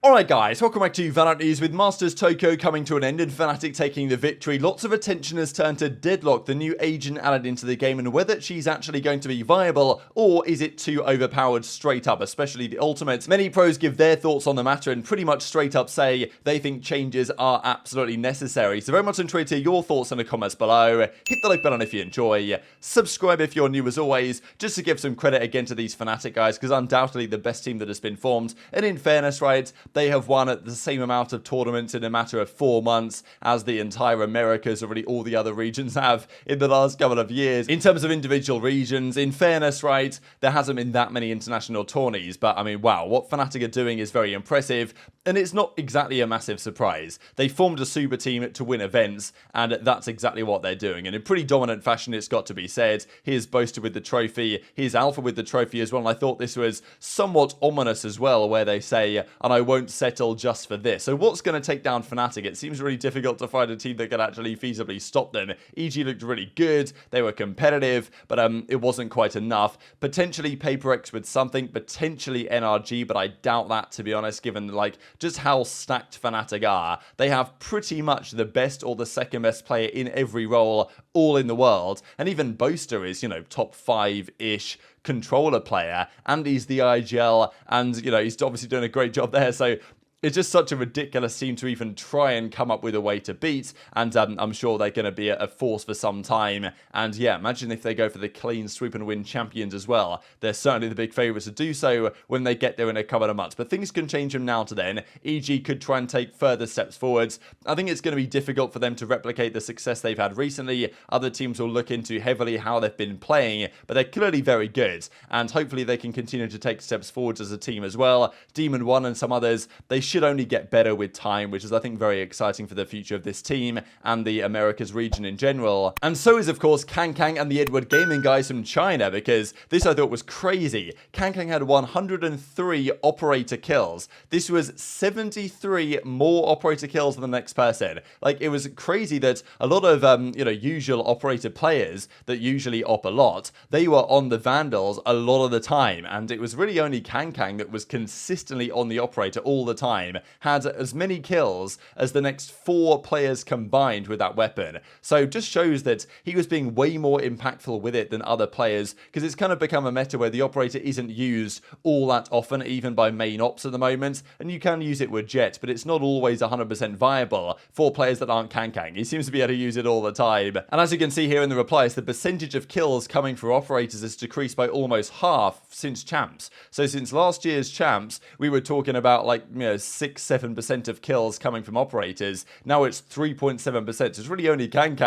Alright guys, welcome back to VALORANT News. With Masters Tokyo coming to an end and Fnatic taking the victory, lots of attention has turned to Deadlock, the new agent added into the game, and whether she's actually going to be viable or is it too overpowered straight up, especially the ultimates. Many pros give their thoughts on the matter and pretty much straight up say they think changes are absolutely necessary. So very much enjoy to hear your thoughts in the comments below. Hit the like button if you enjoy, subscribe if you're new as always, just to give some credit again to these Fnatic guys, because undoubtedly the best team that has been formed, and in fairness, right, they have won at the same amount of tournaments in a matter of 4 months as the entire Americas, or really all the other regions, have in the last couple of years. In terms of individual regions, in fairness, right, there hasn't been that many international tourneys, but I mean, wow, what Fnatic are doing is very impressive, and it's not exactly a massive surprise. They formed a super team to win events, and that's exactly what they're doing, and in pretty dominant fashion, it's got to be said. Here's Boaster with the trophy, here's Alpha with the trophy as well, and I thought this was somewhat ominous as well, where they say, and I won't settle just for this. So what's going to take down Fnatic? It seems really difficult to find a team that can actually feasibly stop them. EG looked really good, they were competitive, but it wasn't quite enough. Potentially PaperX with something, potentially NRG, but I doubt that, to be honest, given like just how stacked Fnatic are. They have pretty much the best or the second best player in every role all in the world, and even Boaster is, you know, top 5-ish controller player, and he's the IGL, and you know, he's obviously doing a great job there. So it's just such a ridiculous team to even try and come up with a way to beat, and I'm sure they're going to be a force for some time. And yeah, imagine if they go for the clean sweep and win champions as well. They're certainly the big favourites to do so when they get there in a couple of months. But things can change from now to then. EG could try and take further steps forwards. I think it's going to be difficult for them to replicate the success they've had recently. Other teams will look into heavily how they've been playing, but they're clearly very good, and hopefully they can continue to take steps forwards as a team as well. Demon One and some others, they should only get better with time, which is I think very exciting for the future of this team and the Americas region in general. And so is of course Kang and the Edward Gaming guys from China, because this I thought was crazy. Kang had 103 operator kills. This was 73 more operator kills than the next person. Like, it was crazy that a lot of you know, usual operator players that usually op a lot, they were on the Vandals a lot of the time, and it was really only Kang that was consistently on the operator all the time, had as many kills as the next 4 players combined with that weapon. So just shows that he was being way more impactful with it than other players, because it's kind of become a meta where the operator isn't used all that often, even by main ops at the moment, and you can use it with Jet, but it's not always 100% viable for players that aren't Kang. He seems to be able to use it all the time. And as you can see here in the replies, the percentage of kills coming from operators has decreased by almost half since champs. So since last year's champs, we were talking about like, you know, 6-7% of kills coming from operators. Now it's 3.7%. So it's really only Kang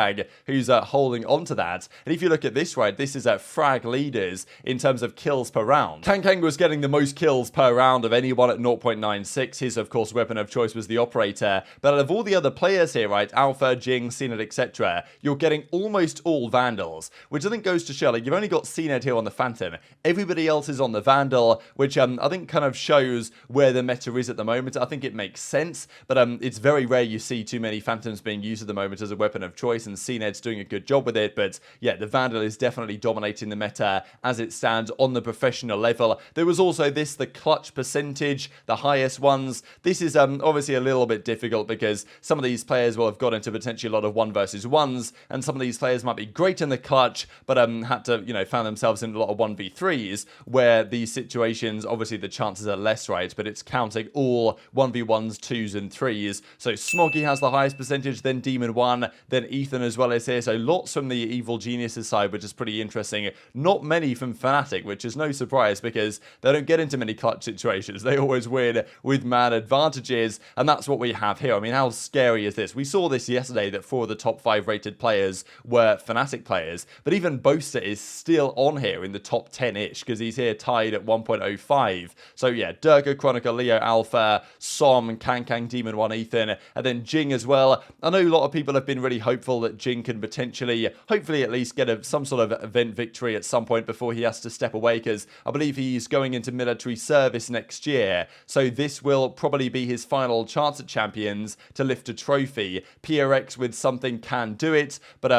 who's holding on to that. And if you look at this, right, this is frag leaders in terms of kills per round. Kang was getting the most kills per round of anyone at 0.96. His, of course, weapon of choice was the operator. But out of all the other players here, right, Alpha, Jing, cNed, etc., you're getting almost all Vandals, which I think goes to show, like, you've only got cNed here on the Phantom. Everybody else is on the Vandal, which I think kind of shows where the meta is at the moment. I think it makes sense, but it's very rare you see too many Phantoms being used at the moment as a weapon of choice, and cNed's doing a good job with it. But yeah, the Vandal is definitely dominating the meta as it stands on the professional level. There was also the clutch percentage, the highest ones. This is obviously a little bit difficult because some of these players will have got into potentially a lot of 1 versus 1s, and some of these players might be great in the clutch, but had to, you know, found themselves in a lot of 1v3s where these situations, obviously the chances are less, right, but it's counting all 1v1s, 2s and 3s. So Smoggy has the highest percentage, then Demon 1, then Ethan as well as here. So lots from the Evil Geniuses side, which is pretty interesting. Not many from Fnatic, which is no surprise because they don't get into many clutch situations. They always win with man advantages, and that's what we have here. I mean, how scary is this? We saw this yesterday that 4 of the top 5 rated players were Fnatic players, but even Boaster is still on here in the top 10-ish because he's here tied at 1.05. So yeah, Durga, Chronicle, Leo, Alpha, Som, Kang, Demon 1, Ethan, and then Jing as well. I know a lot of people have been really hopeful that Jing can potentially, hopefully at least get some sort of event victory at some point before he has to step away, because I believe he's going into military service next year. So this will probably be his final chance at champions to lift a trophy. PRX with something can do it, but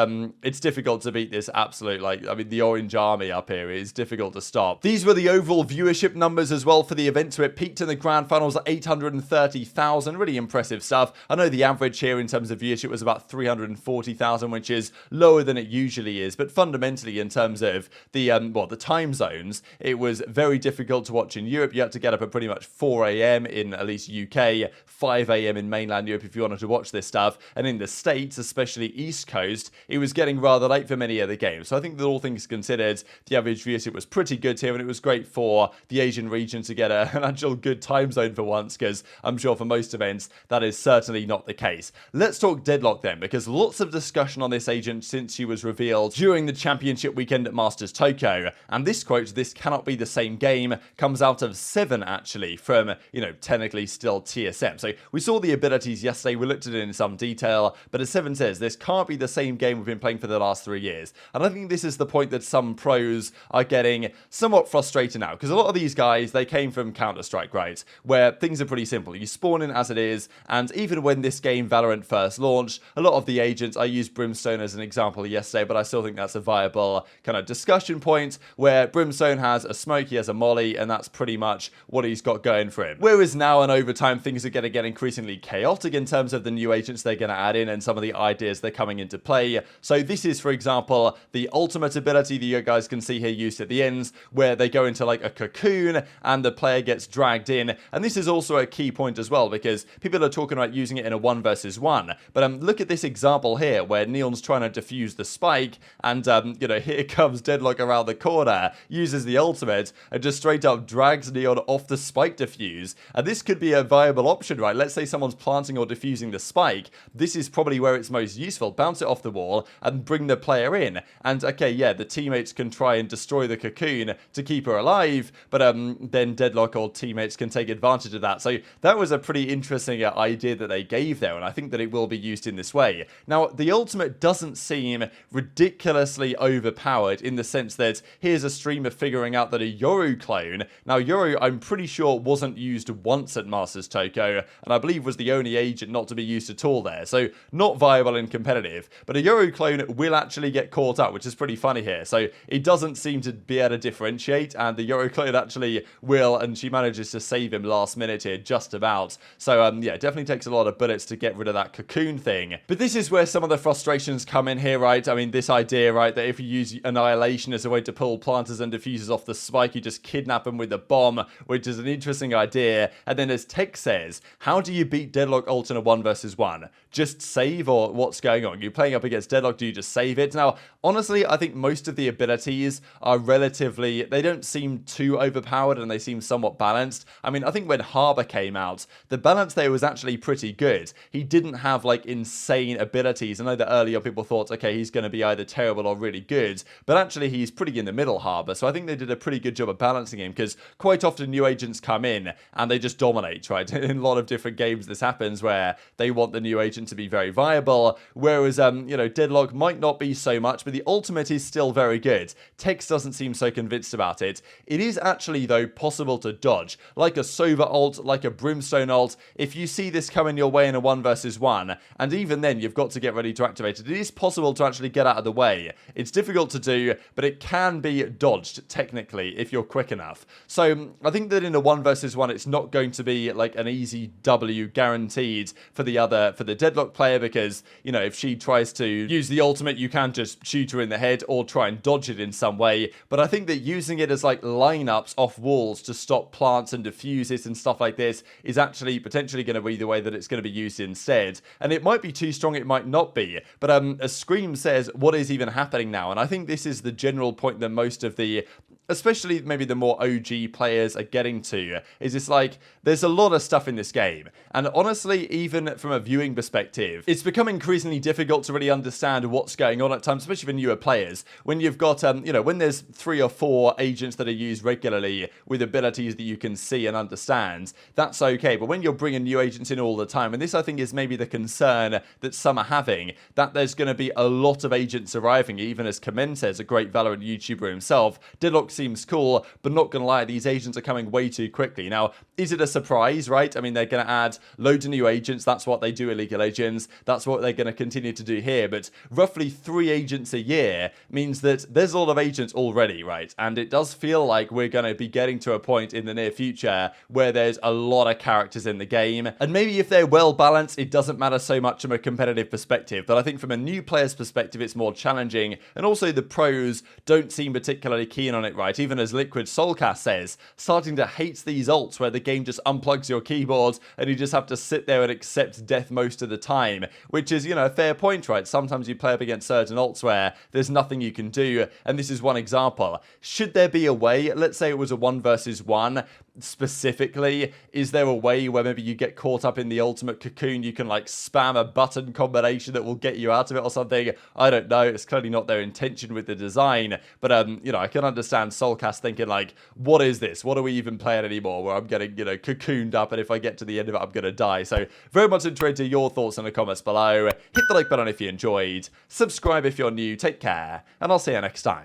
it's difficult to beat this absolute, like, I mean, the Orange Army up here is difficult to stop. These were the overall viewership numbers as well for the event, so it peaked in the grand finals at 430,000, really impressive stuff. I know the average here in terms of viewership was about 340,000, which is lower than it usually is, but fundamentally in terms of the the time zones, it was very difficult to watch in Europe. You had to get up at pretty much 4 a.m. in at least UK, 5 a.m. in mainland Europe if you wanted to watch this stuff, and in the States, especially East Coast, it was getting rather late for many other games. So I think that all things considered, the average viewership was pretty good here, and it was great for the Asian region to get an actual good time zone for once, because I'm sure for most events that is certainly not the case. Let's talk Deadlock then, because lots of discussion on this agent since she was revealed during the championship weekend at Masters Tokyo, and this quote, "This cannot be the same game," comes out of 7 actually, from, technically still TSM. So we saw the abilities yesterday, we looked at it in some detail, but as 7 says, this can't be the same game we've been playing for the last 3 years. And I think this is the point that some pros are getting somewhat frustrated now, because a lot of these guys, they came from Counter-Strike, right, where things are pretty simple. You spawn in as it is, and even when this game, Valorant, first launched, a lot of the agents, I used Brimstone as an example yesterday, but I still think that's a viable kind of discussion point, where Brimstone has a smoke, he has a molly, and that's pretty much what he's got going for him. Whereas now and over time, things are going to get increasingly chaotic in terms of the new agents they're going to add in and some of the ideas they're coming into play. So this is, for example, the ultimate ability that you guys can see here used at the ends, where they go into like a cocoon and the player gets dragged in. And this is also a key point as well, because people are talking about using it in a 1 versus 1. But look at this example here, where Neon's trying to defuse the spike, and here comes Deadlock around the corner, uses the ultimate, and just straight up drags Neon off the spike defuse. And this could be a viable option, right? Let's say someone's planting or defusing the spike. This is probably where it's most useful. Bounce it off the wall and bring the player in. And okay, yeah, the teammates can try and destroy the cocoon to keep her alive, but then Deadlock or teammates can take advantage of that. So that was a pretty interesting idea that they gave there, and I think that it will be used in this way. Now, the ultimate doesn't seem ridiculously overpowered in the sense that here's a streamer figuring out that a Yoru clone, now Yoru I'm pretty sure wasn't used once at Masters Tokyo, and I believe was the only agent not to be used at all there, so not viable and competitive, but a Yoru clone will actually get caught up, which is pretty funny here. So it doesn't seem to be able to differentiate, and the Yoru clone actually will, and she manages to save him last minute here, just about. So yeah, it definitely takes a lot of bullets to get rid of that cocoon thing. But this is where some of the frustrations come in here, right? I mean, this idea, right, that if you use Annihilation as a way to pull planters and diffusers off the spike, you just kidnap them with a bomb, which is an interesting idea. And then as Tech says, how do you beat Deadlock ult in a 1 versus 1? Just save, or what's going on? You're playing up against Deadlock, do you just save it? Now, honestly, I think most of the abilities are relatively, they don't seem too overpowered, and they seem somewhat balanced. I mean, I think when Harbor came out, the balance there was actually pretty good. He didn't have like insane abilities. I know that earlier people thought, okay, he's going to be either terrible or really good, but actually he's pretty in the middle, Harbor. So I think they did a pretty good job of balancing him, because quite often new agents come in and they just dominate, right? In a lot of different games this happens, where they want the new agent to be very viable, whereas Deadlock might not be so much, but the ultimate is still very good. Tex doesn't seem so convinced about it. It is actually, though, possible to dodge, like a Sova ult, like a Brimstone ult. If you see this coming your way in a 1 versus 1, and even then you've got to get ready to activate it, it is possible to actually get out of the way. It's difficult to do, but it can be dodged, technically, if you're quick enough. So I think that in a 1 versus 1, it's not going to be like an easy W guaranteed for the Deadlock player, because, if she tries to use the ultimate, you can just shoot her in the head or try and dodge it in some way. But I think that using it as like lineups off walls to stop plants and defuse it and stuff like this is actually potentially going to be the way that it's going to be used instead. And it might be too strong, it might not be. But a Scream says, what is even happening now? And I think this is the general point that most of the, especially maybe the more OG players, are getting to, is it's like, there's a lot of stuff in this game. And honestly, even from a viewing perspective, it's become increasingly difficult to really understand what's going on at times, especially for newer players. When you've got, when there's 3 or 4 agents that are used regularly with abilities that you can see and understand, that's okay. But when you're bringing new agents in all the time, and this I think is maybe the concern that some are having, that there's going to be a lot of agents arriving, even as cNed says, a great Valorant YouTuber himself, Deadlock seems cool, but not gonna lie, these agents are coming way too quickly. Now, is it a surprise, right? I mean, they're gonna add loads of new agents. That's what they do at League of Legends. That's what they're gonna continue to do here. But roughly 3 agents a year means that there's a lot of agents already, right? And it does feel like we're gonna be getting to a point in the near future where there's a lot of characters in the game. And maybe if they're well balanced, it doesn't matter so much from a competitive perspective. But I think from a new player's perspective, it's more challenging. And also the pros don't seem particularly keen on it, right? Even as Liquid Soulcast says, starting to hate these ults where the game just unplugs your keyboard and you just have to sit there and accept death most of the time, which is, you know, a fair point, right? Sometimes you play up against certain ults where there's nothing you can do, and this is one example. Should there be a way, let's say it was a 1 versus 1, specifically, is there a way where maybe you get caught up in the ultimate cocoon, you can like spam a button combination that will get you out of it or something? I don't know, it's clearly not their intention with the design, but you know, I can understand Soulcast thinking like, what is this? What are we even playing anymore where I'm getting, you know, cocooned up, and if I get to the end of it, I'm gonna die. So very much interested in your thoughts in the comments below. Hit the like button if you enjoyed, subscribe if you're new, take care, and I'll see you next time.